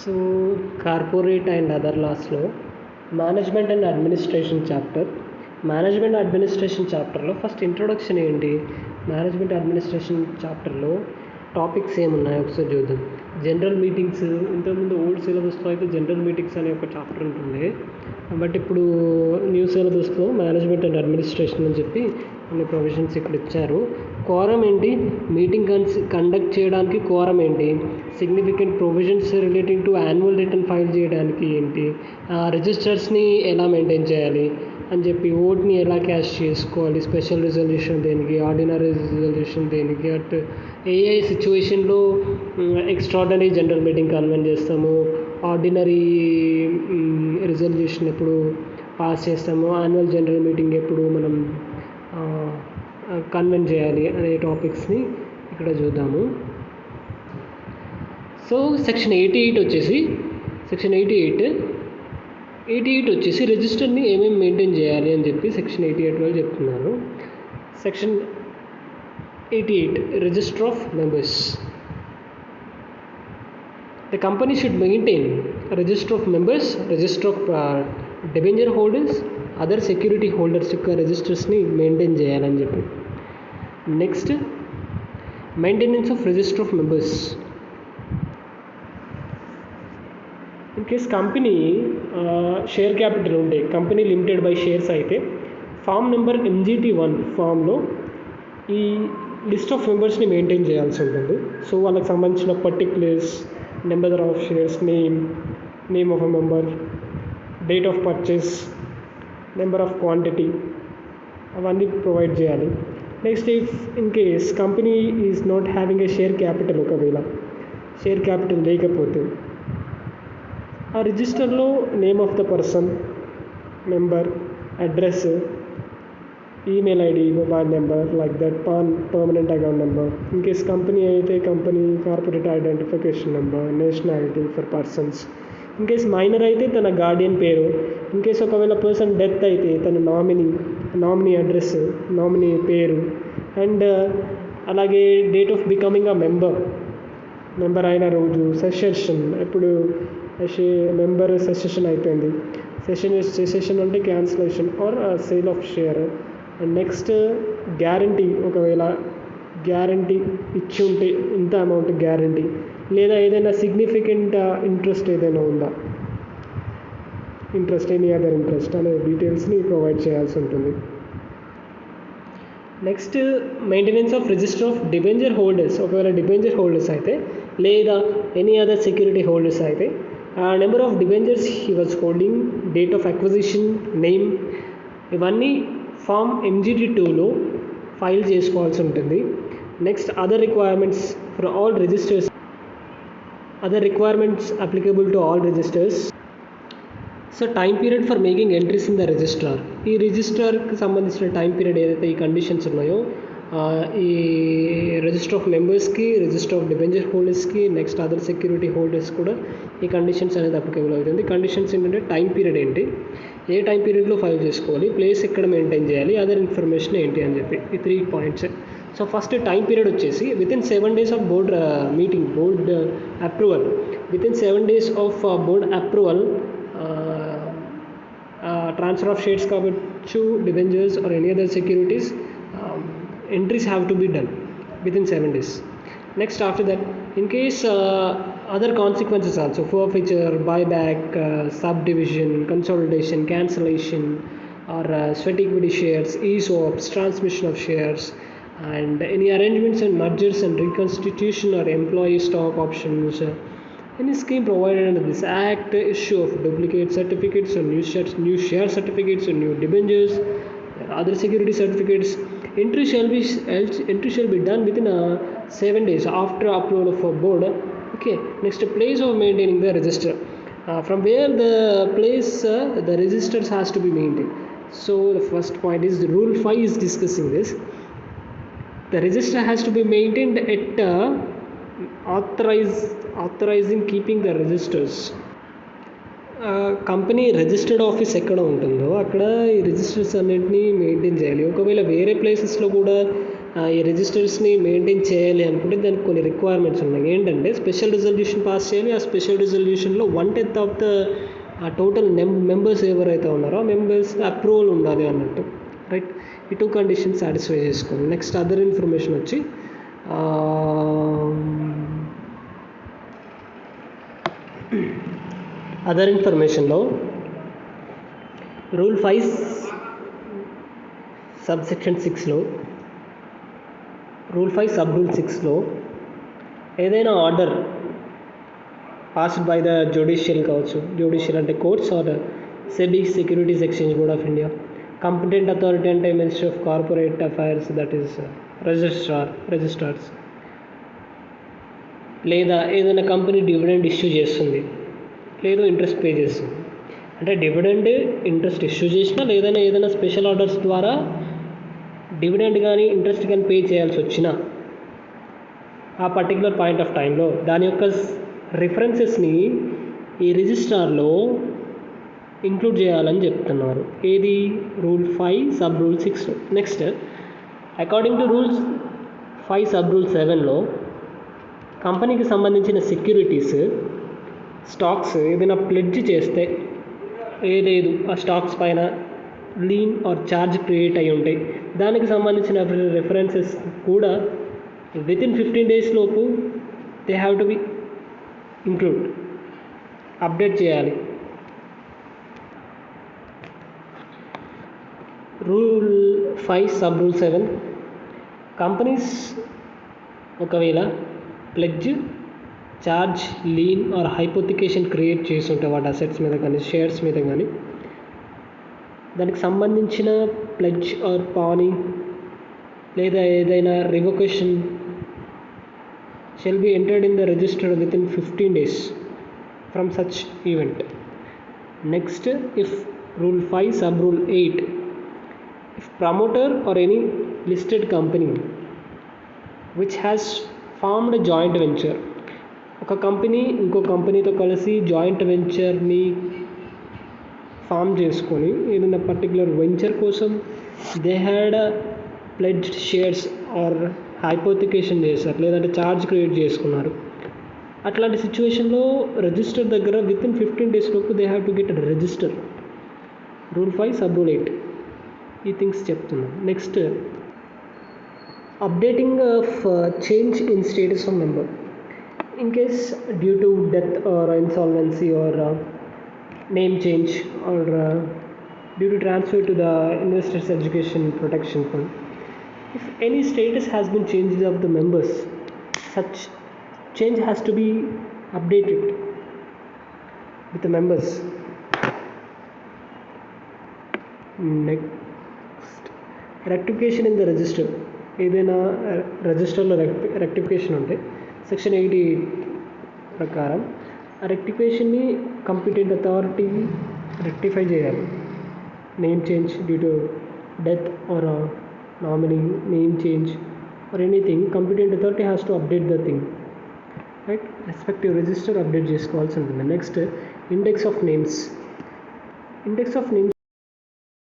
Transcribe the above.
So corporate and other లాస్లో management and administration చాప్టర్లో first introduction ఏంటి, మేనేజ్మెంట్ అడ్మినిస్ట్రేషన్ చాప్టర్లో టాపిక్స్ ఏమున్నాయి ఒకసారి చూద్దాం. జనరల్ మీటింగ్స్, ఇంతకుముందు ఓల్డ్ సిలబస్లో అయితే జనరల్ మీటింగ్స్ అనే ఒక చాప్టర్ ఉంటుంది, బట్ ఇప్పుడు న్యూ సిలబస్లో మేనేజ్మెంట్ అండ్ అడ్మినిస్ట్రేషన్ అని చెప్పి కొన్ని ప్రొవిజన్స్ ఇక్కడ ఇచ్చారు. కోరం ఏంటి, మీటింగ్ కండక్ట్ చేయడానికి కోరం ఏంటి, significant provisions relating to annual return file చేయడానికి ఏంటి, రిజిస్టర్స్ని ఎలా మెయింటైన్ చేయాలి అని చెప్పి, ఓట్ని ఎలా క్యాష్ చేసుకోవాలి, స్పెషల్ రిజల్యూషన్ దేనికి, ఆర్డినరీ రిజల్యూషన్ దేనికి, అట్ ఏ సిచ్యువేషన్లో ఎక్స్ట్రాడినరీ జనరల్ మీటింగ్ కన్వెన్ చేస్తాము, ఆర్డినరీ రిజల్యూషన్ ఎప్పుడు పాస్ చేస్తాము, యాన్యువల్ జనరల్ మీటింగ్ ఎప్పుడు మనం కన్వెన్ చేయాలి అనే టాపిక్స్ని ఇక్కడ చూద్దాము. సో సెక్షన్ 88 వచ్చేసి రిజిస్టర్ని ఏమేమి మెయింటైన్ చేయాలి అని చెప్పి సెక్షన్ 88లో చెప్తున్నారు. Section 88 register of members. The company should maintain a register of members, register of debenture holders, other security holders యొక్క రిజిస్టర్స్ని మెయింటైన్ చేయాలని చెప్పి. Next maintenance of register of members. In case company share capital ఉంటే, company limited by shares అయితే, form number MGT1 ఫామ్లో ఈ list of మెంబర్స్ని maintain చేయాల్సి ఉంటుంది. సో వాళ్ళకి సంబంధించిన particulars, number of shares, name of a member, date of purchase, number of quantity, అవన్నీ ప్రొవైడ్ చేయాలి. Next in case company is not having a share capital, ఒకవేళ షేర్ క్యాపిటల్ లేకపోతే ఆ రిజిస్టర్లో name of the person, number, address, email ID, mobile number, like that, permanent account number. In case company అయితే company corporate identification number, nationality for persons. In case minor అయితే తన guardian పేరు. In case ఒకవేళ person death అయితే తన nominee address, nominee పేరు, and అలాగే date of becoming a member అయిన రోజు, సెషన్ ఎప్పుడు మెంబర్ సెషన్ అయిపోయింది, సెషన్ అంటే cancellation are sale of share. And next guarantee, ఒకవేళ గ్యారంటీ ఇచ్చి ఉంటే ఇంత అమౌంట్ గ్యారంటీ, లేదా ఏదైనా సిగ్నిఫికెంట్ ఇంట్రెస్ట్ ఏదైనా ఉందా, ఎనీ అదర్ ఇంట్రెస్ట్ అనే డీటెయిల్స్ని ప్రొవైడ్ చేయాల్సి ఉంటుంది. Next maintenance of register of debenture holders. ఒకవేళ డిబెంచర్ హోల్డర్స్ అయితే, లేదా ఎనీ అదర్ సెక్యూరిటీ హోల్డర్స్ అయితే, number of debentures he was holding, date of acquisition, name, ఇవన్నీ ఫామ్ MGT2లో ఫైల్ చేసుకోవాల్సి ఉంటుంది. Next other requirements for all registers, other requirements applicable to all registers. So time period for making entries in the register. ఈ రిజిస్టర్కి సంబంధించిన time period ఏదైతే ఈ conditions ఉన్నాయో, ఈ register of మెంబర్స్కి, రిజిస్టర్ ఆఫ్ డిబెంచర్ హోల్డర్స్కి, నెక్స్ట్ అదర్ సెక్యూరిటీ హోల్డర్స్ కూడా ఈ కండిషన్స్ అనేది అప్లికబుల్ అవుతుంది. కండిషన్స్ ఏంటంటే టైం పీరియడ్ ఏంటి, ఏ టైం పీరియడ్లో ఫైల్ చేసుకోవాలి, ప్లేస్ ఎక్కడ మెయింటైన్ చేయాలి, అదర్ ఇన్ఫర్మేషన్ ఏంటి అని చెప్పి, ఈ 3 points. So first time period వచ్చేసి within 7 days of board meeting, board approval. Within 7 days of board approval, transfer of shares కావచ్చు, debentures or any other securities, entries have to be done within 7 days. Next after that, in case other consequences also, forfeiture, buyback, subdivision, consolidation, cancellation, or sweat equity shares, ESOPs, transmission of shares, and any arrangements and mergers and reconstitution or employee stock options, any scheme provided under this act, issue of duplicate certificates or new share certificates or new debentures, other security certificates, entry shall be done within 7 days after approval of a board. Okay, next place of maintaining the register, from where the place the registers has to be maintained. So the first point is, the rule 5 is discussing this. The register has to be maintained at authorizing keeping the registers. Company registered office ఎక్కడ ఉంటుందో అక్కడ ఈ registers అన్నింటినీ maintain చేయాలి. ఒకవేళ వేరే ప్లేసెస్లో కూడా ఈ రిజిస్టర్స్ని మెయింటైన్ చేయాలి అనుకుంటే దానికి కొన్ని రిక్వైర్మెంట్స్ ఉన్నాయి. ఏంటంటే స్పెషల్ రిజల్యూషన్ పాస్ చేయాలి. ఆ స్పెషల్ రిజల్యూషన్లో 1/10 ఆఫ్ ద టోటల్ మెంబర్స్ ఎవరైతే ఉన్నారో ఆ మెంబర్స్ అప్రూవల్ ఉండాలి అన్నట్టు, రైట్. ఈ 2 కండిషన్స్ సాటిస్ఫై చేసుకోండి. నెక్స్ట్ అదర్ ఇన్ఫర్మేషన్ వచ్చి అదర్ ఇన్ఫర్మేషన్లో రూల్ 5 సబ్సెక్షన్ 6లో రూల్ 5 సబ్ రూల్ 6లో ఏదైనా order passed by the judicial కావచ్చు, జ్యుడిషియల్ అంటే courts or SEBI securities exchange board of India, competent authority అంటే ministry of corporate affairs, that is registrars, లేదా ఏదైనా కంపెనీ డివిడెండ్ ఇష్యూ చేస్తుంది లేదు ఇంట్రెస్ట్ పే చేస్తుంది. అంటే డివిడెండ్ ఇంట్రెస్ట్ ఇష్యూ చేసినా లేదైనా ఏదైనా స్పెషల్ ఆర్డర్స్ ద్వారా డివిడెండ్ కానీ ఇంట్రెస్ట్ కానీ పే చేయాల్సి వచ్చినా ఆ పర్టికులర్ పాయింట్ ఆఫ్ టైంలో దాని యొక్క రిఫరెన్సెస్ని ఈ రిజిస్ట్రార్లో ఇంక్లూడ్ చేయాలని చెప్తున్నారు. ఏది? రూల్ 5 సబ్ రూల్ 6లో. Next according to rules 5 sub rule 7లో కంపెనీకి సంబంధించిన సెక్యూరిటీస్, స్టాక్స్ ఏదైనా ప్లెడ్జ్ చేస్తే ఏదేదు ఆ స్టాక్స్ పైన లీన్ ఆర్ ఛార్జ్ క్రియేట్ అయి ఉంటాయి, దానికి సంబంధించిన రెఫరెన్సెస్ కూడా వితిన్ 15 days లోపు they have to be include, update చేయాలి. రూల్ 5 సబ్ రూల్ 7 కంపెనీస్ ఒకవేళ pledge, charge, lien or hypothecation create చేసి ఉంటే వాటి అసెట్స్ మీద కానీ షేర్స్ మీద కానీ దానికి సంబంధించిన ప్లెడ్జ్ ఆర్ పానీ లేదా ఏదైనా revocation shall be entered in the register within 15 days from such event. Next if rule 5 sub rule 8 if promoter or any listed company which has formed a joint venture, ఒక company ఇంకో కంపెనీతో కలిసి joint వెంచర్ని form చేసుకొని ఏదైనా particular venture కోసం they had pledged shares or hypothecation చేశారు, లేదంటే ఛార్జ్ క్రియేట్ చేసుకున్నారు. అట్లాంటి సిచ్యువేషన్లో రిజిస్టర్ దగ్గర వితిన్ 15 days లోపు they have to get register. Rule 5 sub rule 8 ఈ థింగ్స్ చెప్తున్నాను. Next updating of change in status of member in case due to death or insolvency or name change or due to transfer to the investors education protection fund, if any status has been changed of the members, such change has to be updated with the members. Next rectification in the register, ఏదైనా రిజిస్టర్లో rectification ఉంటే section 80 ప్రకారం ఆ రెక్టిఫికేషన్ని competent authority rectify చేయాలి. Name change due to death or nominee name change or anything, competent authority has to update the thing, right. Respective register update చేసుకోవాల్సి ఉంటుంది. Next index of names